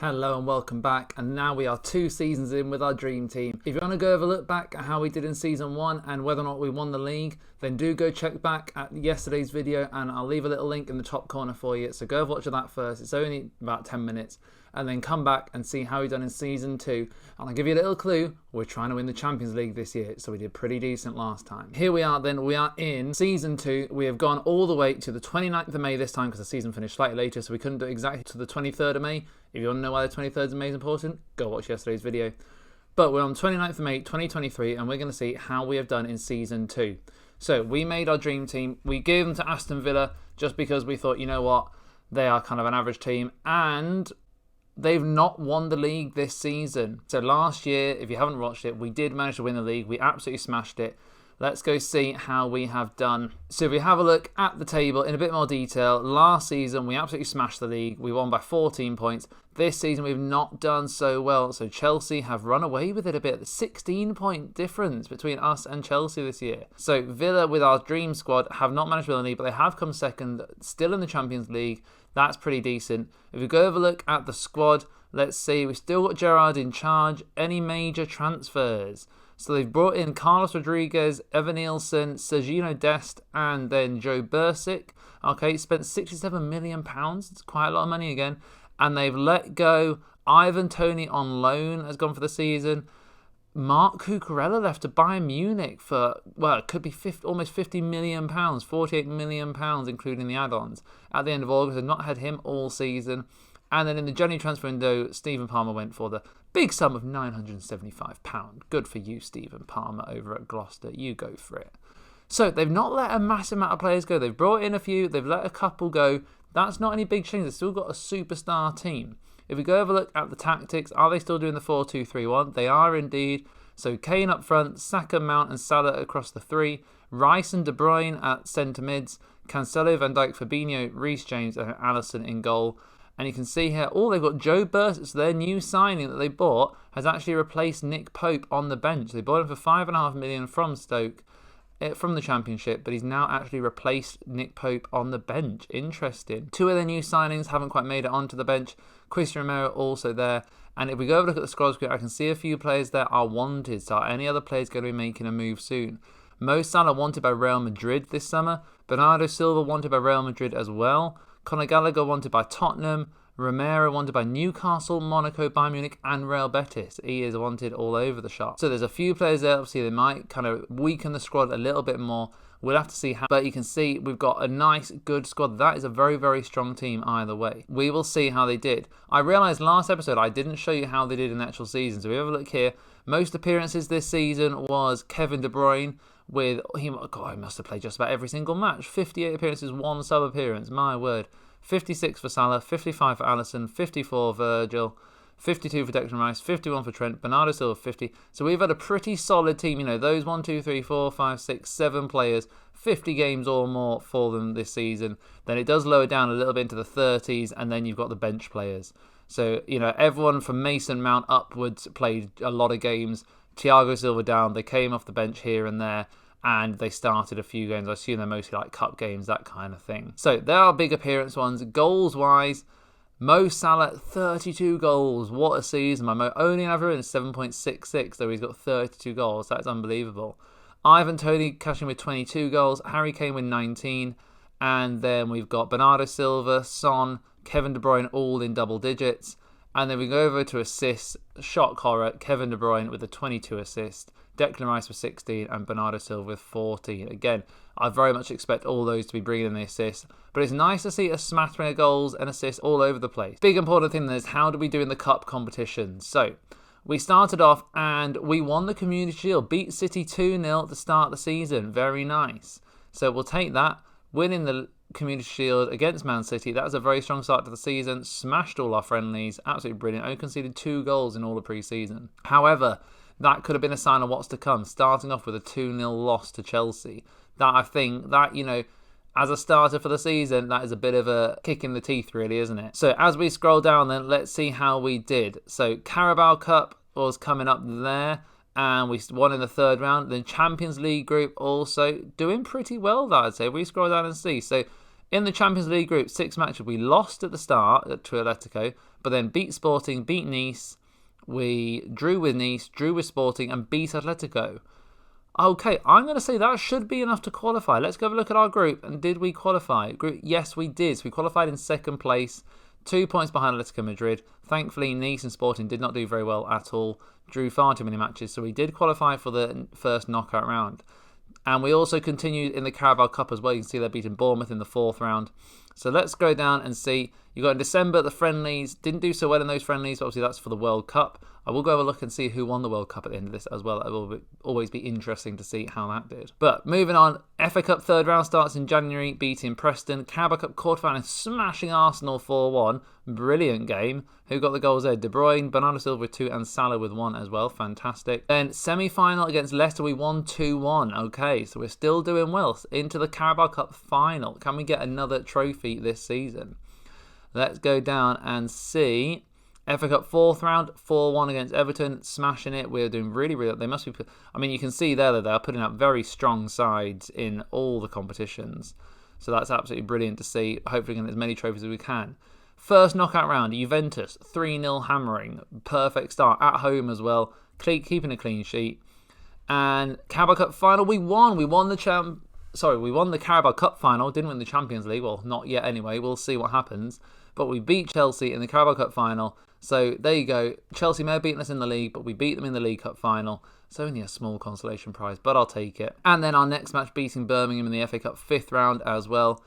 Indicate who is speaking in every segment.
Speaker 1: Hello and welcome back, and now we are 2 seasons in with our dream team. If you want to go have a look back at how we did in season 1 and whether or not we won the league, then do go check back at yesterday's video, and I'll leave a little link in the top corner for you, so go watch that first. It's only about 10 minutes, and then come back and see how we've done in season 2. And I'll give you a little clue: we're trying to win the Champions League this year, so we did pretty decent last time. Here we are then, we are in season 2. We have gone all the way to the 29th of May this time, because the season finished slightly later, so we couldn't do it exactly to the 23rd of May. If you want to know why the 23rd of May is important, go watch yesterday's video. But we're on 29th of May 2023, and we're going to see how we have done in season 2. So we made our dream team. We gave them to Aston Villa just because we thought, you know what, they are kind of an average team, and they've not won the league this season. So last year, if you haven't watched it, we did manage to win the league. We absolutely smashed it. Let's go see how we have done. So if we have a look at the table in a bit more detail, last season we absolutely smashed the league. We won by 14 points. This season we've not done so well. So Chelsea have run away with it a bit. 16-point difference between us and Chelsea this year. So Villa, with our dream squad, have not managed to win the league, but they have come second, still in the Champions League. That's pretty decent. If we go have a look at the squad, let's see. We've still got Gerrard in charge. Any major transfers? So they've brought in Carlos Rodriguez, Evan Nielsen, Sergino Dest, and then Joe Bursic. Okay, spent £67 million. It's quite a lot of money again. And they've let go Ivan Toney on loan, has gone for the season. Mark Cucurella left to Bayern Munich for, well, it could be almost £50 million, £48 million, including the add-ons. At the end of August, they've not had him all season. And then in the January transfer window, Stephen Palmer went for the big sum of £975. Good for you, Stephen Palmer, over at Gloucester. You go for it. So they've not let a massive amount of players go. They've brought in a few. They've let a couple go. That's not any big change. They've still got a superstar team. If we go have a look at the tactics, are they still doing the 4-2-3-1? They are indeed. So Kane up front, Saka, Mount and Salah across the three. Rice and De Bruyne at centre mids. Cancelo, Van Dijk, Fabinho, Reece James and Alisson in goal. And you can see here, they've got Joe Bursic, their new signing that they bought, has actually replaced Nick Pope on the bench. They bought him for $5.5 million from Stoke, from the Championship, but he's now actually replaced Nick Pope on the bench. Interesting. Two of their new signings haven't quite made it onto the bench. Christian Romero also there. And if we go over and look at the squad screen, I can see a few players that are wanted. So are any other players going to be making a move soon? Mo Salah wanted by Real Madrid this summer. Bernardo Silva wanted by Real Madrid as well. Conor Gallagher wanted by Tottenham. Romero wanted by Newcastle, Monaco, Bayern Munich and Real Betis. He is wanted all over the shop. So there's a few players there. Obviously, they might kind of weaken the squad a little bit more. We'll have to see how. But you can see we've got a nice, good squad. That is a very, very strong team either way. We will see how they did. I realised last episode I didn't show you how they did in the actual season. So we have a look here. Most appearances this season was Kevin De Bruyne. He must have played just about every single match. 58 appearances, 1 sub-appearance. My word. 56 for Salah, 55 for Alisson, 54 for Virgil, 52 for Declan Rice, 51 for Trent, Bernardo Silva 50. So we've had a pretty solid team. You know, those 1, 2, 3, 4, 5, 6, 7 players, 50 games or more for them this season. Then it does lower down a little bit into the 30s, and then you've got the bench players. So, you know, everyone from Mason Mount upwards played a lot of games. Thiago Silva down, they came off the bench here and there. And they started a few games. I assume they're mostly like cup games, that kind of thing. So there are big appearance ones. Goals-wise, Mo Salah, 32 goals. What a season. My Mo only average is 7.66, though he's got 32 goals. That's unbelievable. Ivan Toney cashing with 22 goals. Harry Kane with 19. And then we've got Bernardo Silva, Son, Kevin De Bruyne all in double digits. And then we go over to assists. Shock horror, Kevin De Bruyne with a 22 assist. Declan Rice with 16 and Bernardo Silva with 14. Again, I very much expect all those to be bringing in the assists. But it's nice to see a smattering of goals and assists all over the place. Big important thing is, how do we do in the cup competition? So, we started off and we won the Community Shield. Beat City 2-0 at the start of the season. Very nice. So we'll take that. Winning the Community Shield against Man City. That was a very strong start to the season. Smashed all our friendlies. Absolutely brilliant. Only conceded 2 goals in all the pre-season. However, that could have been a sign of what's to come, starting off with a 2-0 loss to Chelsea. That, I think, that, you know, as a starter for the season, that is a bit of a kick in the teeth, really, isn't it? So as we scroll down then, let's see how we did. So Carabao Cup was coming up there, and we won in the 3rd round. Then Champions League group also doing pretty well, that I'd say. We scroll down and see. So In the Champions League group, 6 matches, we lost at the start to Atletico, but then beat Sporting, beat Nice, we drew with Nice, drew with Sporting, and beat Atletico. Okay, I'm going to say that should be enough to qualify. Let's go have a look at our group. And did we qualify? Yes, we did. So we qualified in second place, 2 points behind Atletico Madrid. Thankfully, Nice and Sporting did not do very well at all. Drew far too many matches, so we did qualify for the first knockout round. And we also continued in the Carabao Cup as well. You can see they're beating Bournemouth in the 4th round. So let's go down and see. You got in December the friendlies. Didn't do so well in those friendlies, but obviously that's for the World Cup. I will go have a look and see who won the World Cup at the end of this as well. It will always be interesting to see how that did. But moving on, FA Cup 3rd round starts in January, beating Preston. Carabao Cup quarterfinal, smashing Arsenal 4-1. Brilliant game. Who got the goals there? De Bruyne, Bernardo Silva with 2, and Salah with 1 as well. Fantastic. Then semi-final against Leicester, we won 2-1. Okay, so we're still doing well. Into the Carabao Cup final. Can we get another trophy this season? Let's go down and see. FA Cup 4th round, 4-1 against Everton, smashing it. We're doing really, really. They must be. I mean, you can see there that they're putting out very strong sides in all the competitions. So that's absolutely brilliant to see. Hopefully, getting as many trophies as we can. First knockout round, Juventus 3-0 hammering, perfect start at home as well, keeping a clean sheet. And Carabao Cup final, we won. We won the Carabao Cup final. Didn't win the Champions League. Well, not yet anyway. We'll see what happens. But we beat Chelsea in the Carabao Cup final. So there you go. Chelsea may have beaten us in the league, but we beat them in the League Cup final. It's only a small consolation prize, but I'll take it. And then our next match, beating Birmingham in the FA Cup 5th round as well.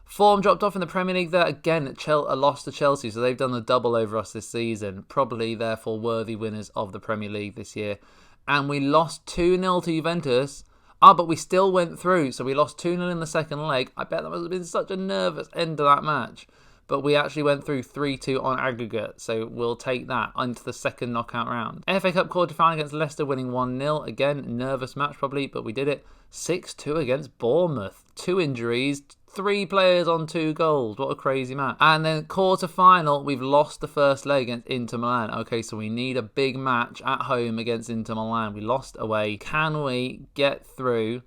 Speaker 1: Form dropped off in the Premier League there. Again, a loss to Chelsea, so they've done the double over us this season. Probably, therefore, worthy winners of the Premier League this year. And we lost 2-0 to Juventus. But we still went through, so we lost 2-0 in the second leg. I bet that must have been such a nervous end to that match. But we actually went through 3-2 on aggregate, so we'll take that into the second knockout round. FA Cup quarter-final against Leicester, winning 1-0. Again, nervous match probably, but we did it. 6-2 against Bournemouth. 2 injuries, 3 players on 2 goals. What a crazy match. And then quarter-final, we've lost the first leg against Inter Milan. Okay, so we need a big match at home against Inter Milan. We lost away. Can we get through?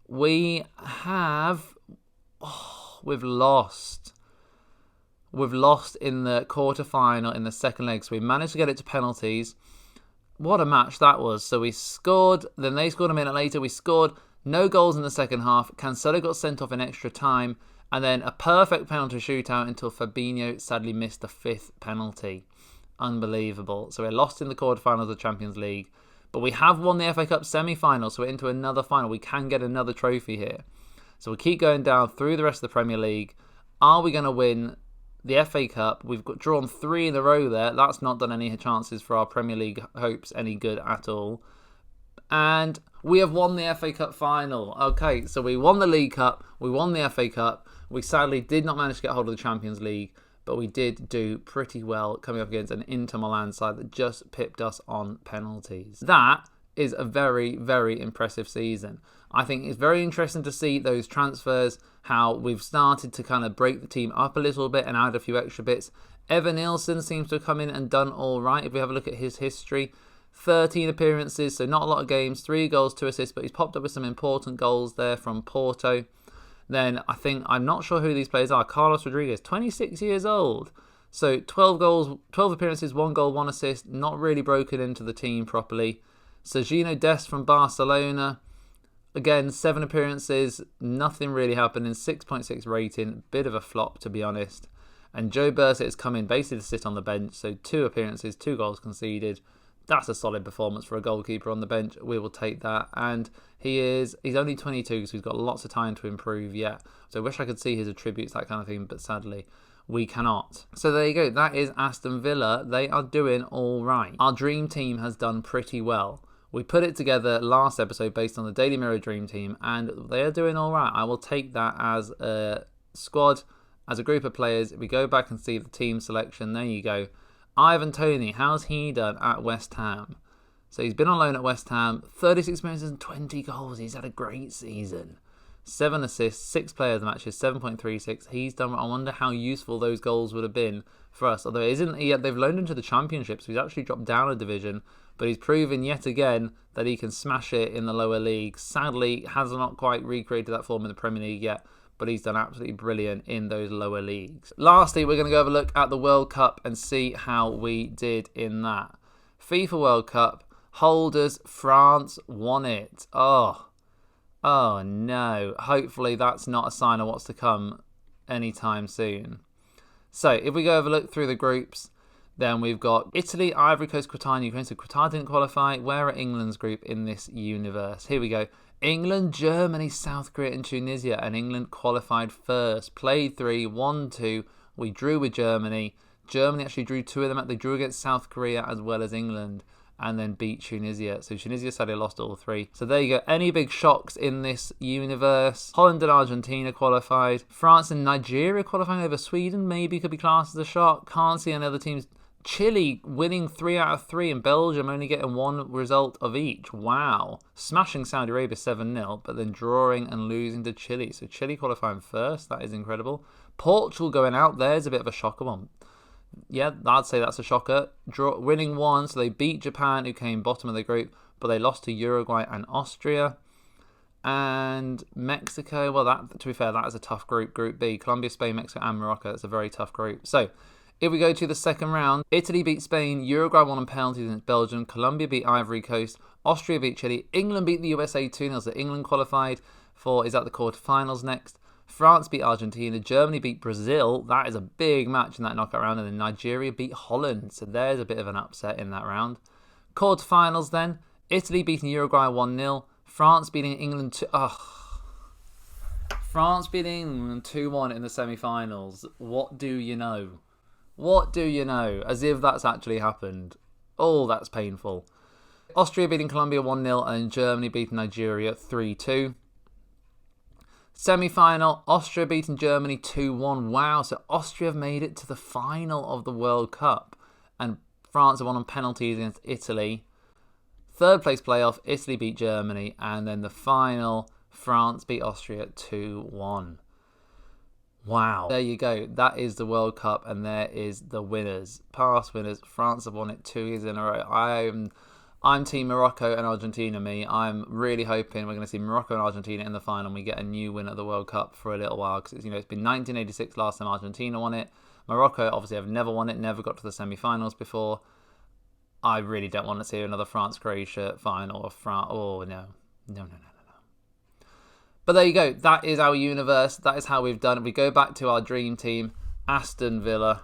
Speaker 1: We have... we've lost. We've lost in the quarter-final in the second leg, so we managed to get it to penalties. What a match that was. So we scored, then they scored a minute later. We scored, no goals in the second half. Cancelo got sent off in extra time, and then a perfect penalty shootout until Fabinho sadly missed the 5th penalty. Unbelievable. So we're lost in the quarter-final of the Champions League, but we have won the FA Cup semi-final, so we're into another final. We can get another trophy here. So we'll keep going down through the rest of the Premier League. Are we going to win the FA Cup? We've drawn 3 in a row there. That's not done any chances for our Premier League hopes any good at all. And we have won the FA Cup final. Okay, so we won the League Cup. We won the FA Cup. We sadly did not manage to get hold of the Champions League, but we did do pretty well coming up against an Inter Milan side that just pipped us on penalties. That is a very, very impressive season. I think it's very interesting to see those transfers, how we've started to kind of break the team up a little bit and add a few extra bits. Evan Nielsen seems to have come in and done all right. If we have a look at his history, 13 appearances, so not a lot of games, 3 goals, 2 assists, but he's popped up with some important goals there from Porto. Then I'm not sure who these players are. Carlos Rodriguez, 26 years old. So 12 goals, 12 appearances, 1 goal, 1 assist, not really broken into the team properly. Sergino Dest from Barcelona. Again, 7 appearances, nothing really happening, 6.6 rating, bit of a flop to be honest. And Joe Bursett has come in basically to sit on the bench, so 2 appearances, 2 goals conceded. That's a solid performance for a goalkeeper on the bench. We will take that. And he's only 22, so he's got lots of time to improve yet. So I wish I could see his attributes, that kind of thing, but sadly we cannot. So there you go, that is Aston Villa. They are doing all right. Our dream team has done pretty well. We put it together last episode based on the Daily Mirror Dream Team, and they are doing all right. I will take that as a squad, as a group of players. If we go back and see the team selection, there you go. Ivan Toney, how's he done at West Ham? So he's been on loan at West Ham, 36 minutes and 20 goals. He's had a great season. 7 assists, 6 player of the matches, 7.36. He's done. I wonder how useful those goals would have been for us. Although it isn't yet, they've loaned him to the Championship, so he's actually dropped down a division. But he's proven yet again that he can smash it in the lower league. Sadly, has not quite recreated that form in the Premier League yet. but he's done absolutely brilliant in those lower leagues. Lastly, we're going to go have a look at the World Cup and see how we did in that. FIFA World Cup holders, France won it. Oh no. Hopefully that's not a sign of what's to come anytime soon. So if we go have a look through the groups, then we've got Italy, Ivory Coast, Qatar, and Ukraine. So Qatar didn't qualify. Where are England's group in this universe? Here we go. England, Germany, South Korea, and Tunisia. And England qualified first. Played 3, won 2. We drew with Germany. Germany actually drew 2 of them. They drew against South Korea as well as England. And then beat Tunisia. So Tunisia sadly lost all 3. So there you go. Any big shocks in this universe? Holland and Argentina qualified. France and Nigeria qualifying over Sweden. Maybe could be classed as a shock. Can't see any other teams. Chile winning 3 out of 3 and Belgium only getting 1 result of each. Wow. Smashing Saudi Arabia 7-0, but then drawing and losing to Chile. So Chile qualifying first. That is incredible. Portugal going out. There's a bit of a shocker one. Yeah, I'd say that's a shocker. Winning 1, so they beat Japan, who came bottom of the group, but they lost to Uruguay and Austria. And Mexico, well, that, to be fair, that is a tough group. Group B, Colombia, Spain, Mexico, and Morocco. It's a very tough group. So if we go to the second round, Italy beat Spain, Uruguay won on penalties against Belgium, Colombia beat Ivory Coast, Austria beat Chile, England beat the USA 2-0, so England qualified for, is at the quarterfinals next. France beat Argentina, Germany beat Brazil, that is a big match in that knockout round, and then Nigeria beat Holland, so there's a bit of an upset in that round. Quarterfinals then, Italy beating Uruguay 1-0, France beating England 2-1 in the semi-finals. What do you know? What do you know? As if that's actually happened. Oh, that's painful. Austria beating Colombia 1-0 and Germany beating Nigeria 3-2. Semi-final, Austria beating Germany 2-1. Wow, so Austria have made it to the final of the World Cup. And France have won on penalties against Italy. Third place playoff, Italy beat Germany. And then the final, France beat Austria 2-1. Wow. There you go. That is the World Cup, and there is the winners. Past winners. France have won it 2 years in a row. I'm Team Morocco and Argentina, me. I'm really hoping we're going to see Morocco and Argentina in the final and we get a new winner of the World Cup for a little while, because it's been 1986 last time Argentina won it. Morocco obviously have never won it, never got to the semi-finals before. I really don't want to see another France-Croatia final or France. Oh, no. No. But there you go. That is our universe. That is how we've done it. We go back to our dream team, Aston Villa.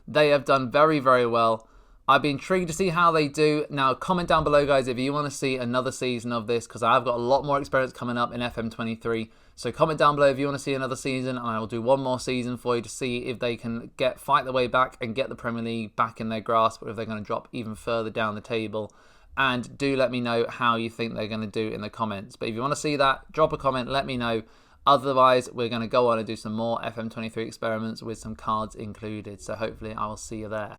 Speaker 1: They have done very, very well. I'd be intrigued to see how they do. Now, comment down below, guys, if you want to see another season of this, because I've got a lot more experience coming up in FM23. So comment down below if you want to see another season, and I will do one more season for you to see if they can fight their way back and get the Premier League back in their grasp, or if they're going to drop even further down the table. And do let me know how you think they're going to do in the comments. But if you want to see that, drop a comment, let me know. Otherwise, we're going to go on and do some more FM23 experiments with some cards included. So hopefully I will see you there.